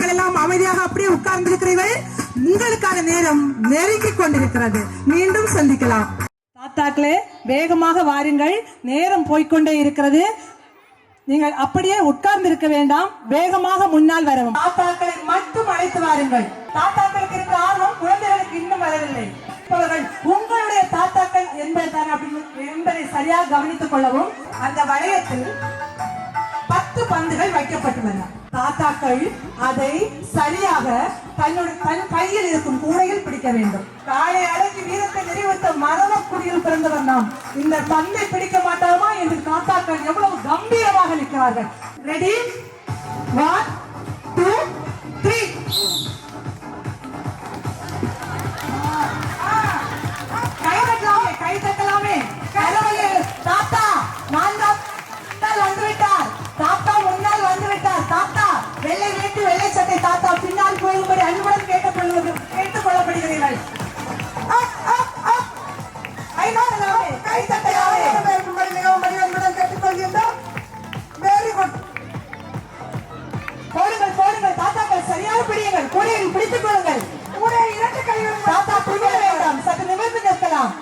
நீங்கள் எல்லாம் அமைதியாக அப்படியே உட்கார்ந்திருக்கிறீர்கள். உங்களுக்கான நேரம் நெருங்கிக் கொண்டிருக்கிறது. மீண்டும் சந்திக்கலாம். தாத்தாக்களே, வேகமாக வாருங்கள், நேரம் போய்கொண்டே இருக்கிறது. நீங்கள் அப்படியே உட்கார்ந்து இருக்க வேண்டாம், வேகமாக முன்னால் வரவும். தாத்தாக்களை மட்டும் அழைத்து வாருங்கள். தாத்தாக்களுக்கு இருக்க ஆர்வம் குழந்தைகளுக்கு இன்னும் வரவில்லை. அவர்கள் உங்களுடைய தாத்தாக்கள் என்பதை சரியாக கவனித்துக் கொள்ளவும். அந்த வளையத்தில் 10 பந்துகள் வைக்கப்பட்டுள்ளன. தாத்தாக்கள் அதை சரியாக தன் கையில் இருக்கும் கூடையில் பிடிக்க வேண்டும். காலை அடக்கி வீரத்தை நிறைவேற்ற மரவக்குடியில் பிறந்தவர் நாம். இந்த பந்தை பிடிக்க மாட்டோமா என்று தாத்தாக்கள் எவ்வளவு கம்பீரமாக நிற்கிறார்கள். ரெடி, 1 2 3. கை தட்டலாமே. தாத்தா வந்துவிட்டார். தாத்தா முன்னால் வந்துவிட்டார். தாத்தா வெள்ளை வேட்டி வெள்ளை சட்டை தாத்தா பின்னால் போகும்படி அன்புடன் கேட்டுக் கொள்ளப்படுகிறீர்கள். கை தட்டலாமே. கேட்டுக்கொள்கின்றோம். Very good. போடுங்கள் போடுங்கள். தாத்தாக்கள் சரியாக பிடியுங்கள். கூடையில் பிடித்துக் கொள்ளுங்கள். கூடையை 2 கைகளும். தாத்தா பிடிக்க வேண்டாம், சற்று நிமிர்ந்து நிற்கலாம்.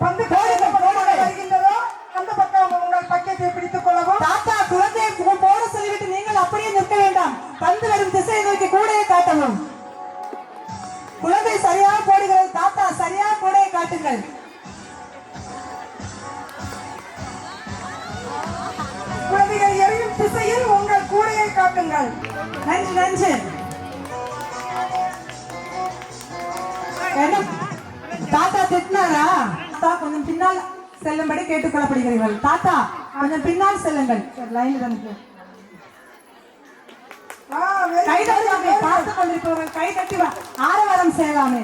பந்து வருகின்றதோ அந்த பக்கம் உங்கள் பக்கத்தை பிடித்துக் கொள்ளவும். தாத்தா குழந்தையை போட சொல்லிவிட்டு நீங்கள் அப்படியே நிற்க வேண்டாம். பந்து வரும் திசையை நோக்கி கூடையை காட்டவும். குழந்தை சரியாக போடுகிறது. தாத்தா சரியாக கூடையை காட்டுங்கள். குழந்தைகள் எறியும் திசையில் உங்கள் கூடையை காட்டுங்கள். நன்றி நன்றி. தாத்தா திட்டினாரா? கொஞ்சம் பின்னால் செல்லும்படி கேட்டுக் கொள்ளப்படுகிறீர்கள். தாத்தா கொஞ்சம் பின்னால் செல்லுங்கள். கை தட்டாமே, பார்த்துக் கொண்டிருப்பவர்கள் கை தட்டி ஆரவாரம் செய்யலாமே.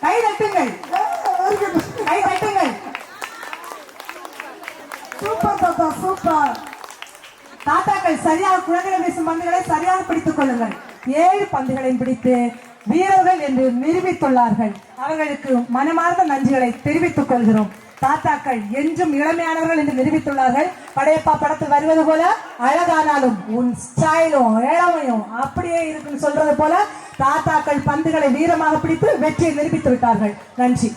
கை தட்டுங்கள், கை தட்டுங்கள். சூப்பர் தாத்தா, சூப்பர். தாத்தாக்கள் சரியாக குழந்தைகள் வீசும் பந்துகளை சரியாக பிடித்துக் கொள்ளுங்கள். 7 பந்துகளையும் பிடித்து வீரர்கள் என்று நிரூபித்துள்ளார்கள். அவர்களுக்கு மனமார்ந்த நன்றிகளை தெரிவித்துக் கொள்கிறோம். தாத்தாக்கள் என்றும் இளமையானவர்கள் என்று நிரூபித்துள்ளார்கள். படையப்பா படத்தில் வருவது போல அழகானாலும் உன் ஸ்டைலும் இளமையும் அப்படியே இருக்குன்னு சொல்றது போல தாத்தாக்கள் பந்துகளை வீரமாக பிடித்து வெற்றியை நிரூபித்து விட்டார்கள். நன்றி.